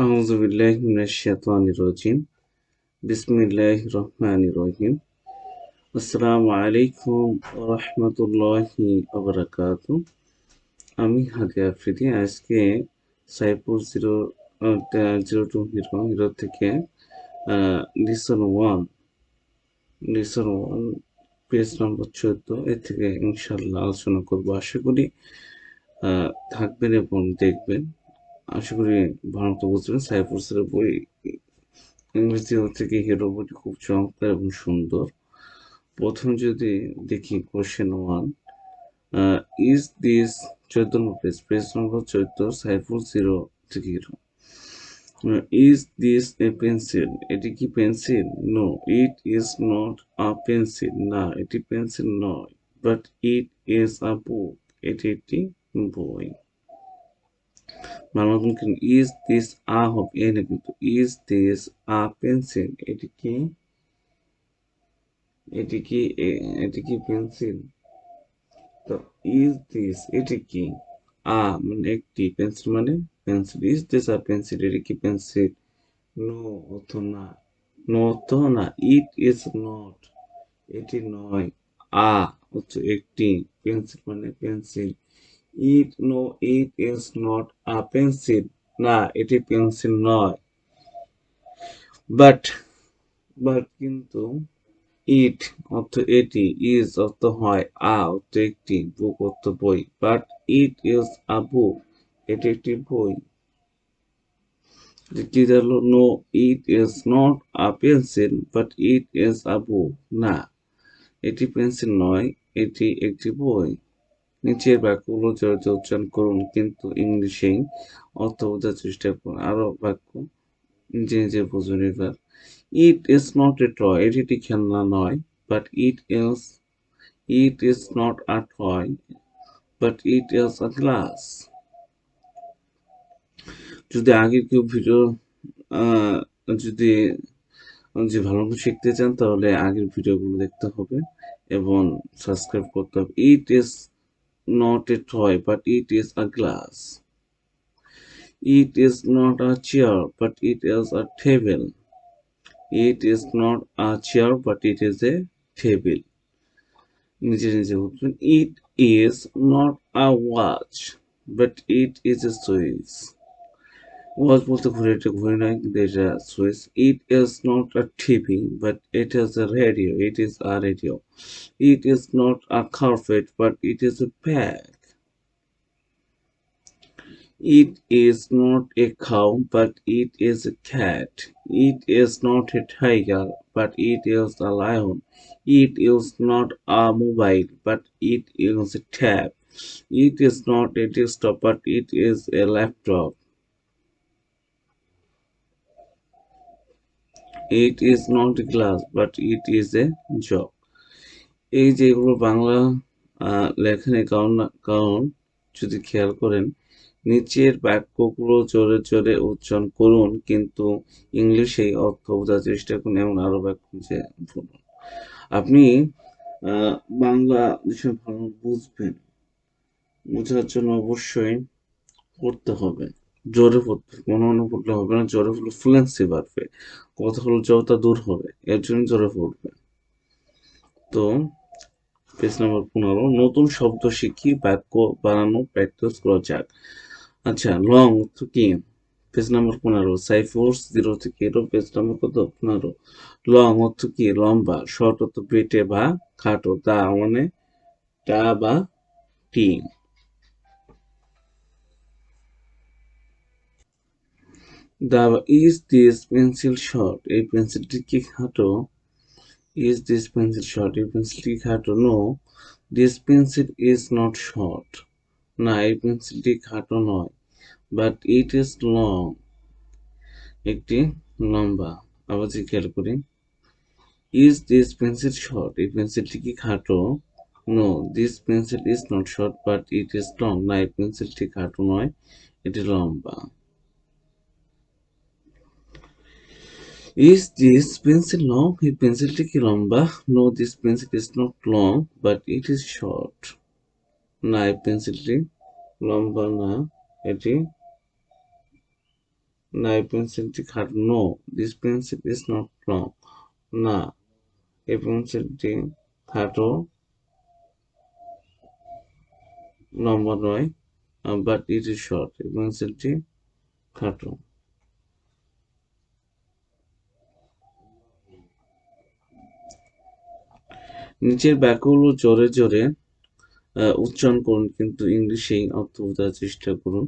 أعوذ بالله من الشيطان الرجيم بسم الله الرحمن الرحيم আসসালামু আলাইকুম ওয়া রাহমাতুল্লাহি ওয়া বারাকাতুহু। আমি হাদি আফ্রিদি। আজকে সাইপুর 02 থেকে লিসন 1 পেজ নম্বর 14 এর থেকে ইনশাআল্লাহ আলোচনা করব। আশা করি থাকবেন এবং দেখবেন। আশা করি ভালো মতো বুঝবেন। সাইপুর বই ইংরেজি থেকে হিরো বইটি খুব চমৎকার এবং সুন্দর। প্রথম যদি দেখি question 1, is this 14 number page number 14 সাইফুর 0 থেকে hero. Is this a pencil? এটি কি pencil? No, it is not a pencil. না, এটি পেন্সিল নয়। But it is a book. এটি একটি বই। ইজ দিস আ হবে এ না, কিন্তু ইজ দিস আ পেন্সিল? এটি কি পেন্সিল? তো ইজ দিস এটি কি? আ মানে একটি, পেন্সিল মানে pencil. Is this a pencil? এটি কি পেন্সিল? নো অর্থ না, নো অর্থ না। ইট ইজ নট, এটি নয়। আ হচ্ছে একটি, পেন্সিল মানে pencil. It is not a pencil. না, এটি পেন্সিল নয়। বাট কিন্তু ইট অর্থ এটি, ইজ অর্থ হয়, আ অর্থ একটি, বুক অর্থ বই। But it is a book, এটি একটি বই। কি দাঁড়ালো? No, it is not a pencil, but it is a book. না, এটি পেন্সিল নয়, এটি একটি বই। নিচের বাক্যগুলো জোরে উচ্চারণ করুন, কিন্তু ইংলিশেই অর্থ বোঝার চেষ্টা করুন। আরো বাক্য নিজে নিজে বুঝুন এবার। ইট ইজ নট এ টয়, এটি একটি খেলনা নয়। But It is not a toy, but it is a glass. যদি আগের কেউ ভিডিও যদি ভালো করে শিখতে চান, তাহলে আগের ভিডিওগুলো দেখতে হবে এবং সাবস্ক্রাইব করতে হবে। It is not a toy, but it is a glass. It is not a chair, but it is a table. It is not a chair, but it is a table. নিজে নিজে বলবেন। ইট is not a watch, but it is a switch. Watch বলতে ঘড়ি নয়, কিন্তু এটা switch. It is not a TV, but it is a radio. It is a radio. It is not a carpet, but it is a bag. It is not a cow, but it is a cat. It is not a tiger, but it is a lion. It is not a mobile, but it is a tab. It is not a desktop, but it is a laptop. It is not a glass, but it is a jug. এই যে এগুলো বাংলা লেখেন, কারণ যদি খেয়াল করেন, নিচের বাক্যগুলো জোরে জোরে উচ্চারণ করুন, কিন্তু ইংলিশে অর্থ বোঝার চেষ্টা করুন। এমন আরো বাক্য যে বলুন। আপনি বাংলা বিষয় ভালো বুঝবেন, বোঝার জন্য অবশ্যই পড়তে হবে, জোরে পড়তে, মনে পড়লে হবে না। জোরে পড়লে ফ্লুয়েন্সি বাড়বে, কথা হলো জড়তা দূর হবে, এর জন্য জোরে পড়বে। তো পেজ নম্বর 15, নতুন শব্দ শিখি, বাক্য বানানো প্র্যাকটিস করা যাক। আচ্ছা, লং অর্থ কি? পেজ নম্বর 15 সাইফোর্স 0 থেকে হিরো। পেজ নম্বর কত? 15। লং অর্থ কি? লম্বা। শর্ট অর্থ বেটে বা খাটো। দা মানে টা বা টি। The is this pencil short? এই পেন্সিলটি কি খাটো? Is this pencil short? এই পেন্সিলটি খাটো। No, this pencil is not short. না, এই পেন্সিলটি খাটো নয়। বাট ইট ইজ লং, একটি লম্বা। আবার খেয়াল করি। Is this pencil short? এই পেন্সিলটি কি খাটো? No, this pencil is not short, but it is long. না, এই পেন্সিলটি খাটো নয়, এটি লম্বা। Is this pencil long? এই পেন্সিলটি কি লম্বা? No, this pencil is not long, but it is short. না, এই পেন্সিলটি লম্বা না, এটি না, এই পেন্সিলটি খাটো। No, this pencil is not long. না, এই পেন্সিলটি খাটো, লম্বা নয়। বাট ইট ইজ শর্ট, এই পেন্সিলটি খাটো। নিচের বাক্যগুলো জোরে জোরে উচ্চারণ করুন, কিন্তু ইংলিশেই অর্থ বোঝার চেষ্টা করুন।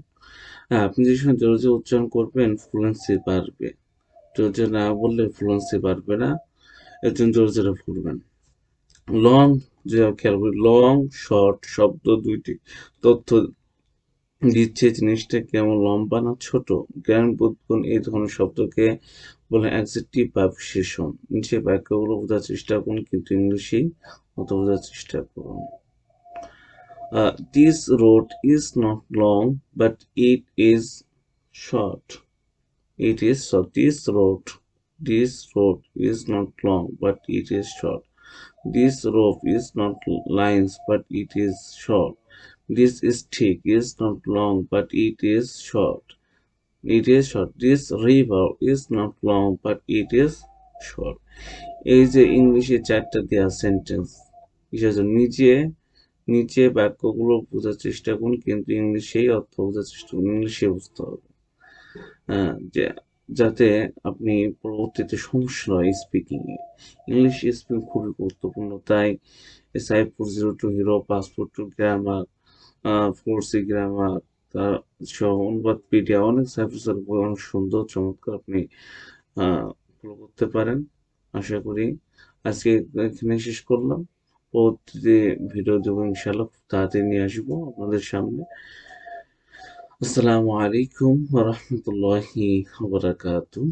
হ্যাঁ, আপনি যে সময় জোরে জোরে উচ্চারণ করবেন ফ্লুয়েন্সি বাড়বে। জোরে জোরে না বললে ফ্লুয়েন্সি বাড়বে না, এর জন্য জোরে জোরে পড়বেন। লং, যে খেয়াল করি, লং শর্ট শব্দ দুইটি তথ্য দিচ্ছে জিনিসটা কেমন লম্বা না ছোট। জ্ঞান বোধগুণ এই ধরনের শব্দকে বলে অ্যাডজেক্টিভ বা বিশেষণ। নিচে বাক্যগুলো বোঝার চেষ্টা করুন, কিন্তু ইংলিশেই অত বোঝার চেষ্টা করুন। This road is not long, but it is short. It is short. This road is not long, but it is short. This rope is not lines, but it is short. This stick is not long, but it is short. It is short. This river is not long, but it is short. এই যে ইংলিশে চারটা দেওয়া sentence, বিশেষ নিচে নিচে বাক্যগুলো বোঝার চেষ্টা করুন, কিন্তু ইংলিশেই অর্থ বোঝার চেষ্টা করুন, ইংলিশে বুঝতে হবে। যে যাতে আপনি পরবর্তীতে সমস্যা হয় স্পিকিং এ। ইংলিশ স্পিকিং খুবই গুরুত্বপূর্ণ, তাই SI 402 hero, passport to grammar, 4C grammar, তার সহ অনুবাদপিডিয়া, অনেক সাইফার বই অনেক সুন্দর চমৎকার, আপনি ফলো করতে পারেন। আশা করি আজকে এখানে শেষ করলাম। পরবর্তীতে ভিডিও দেবো ইনশাআল্লাহ, খুব তাড়াতাড়ি নিয়ে আসবো আপনাদের সামনে। আসসালামু আলাইকুম ওয়া রাহমাতুল্লাহি ওয়া বারাকাতুহু।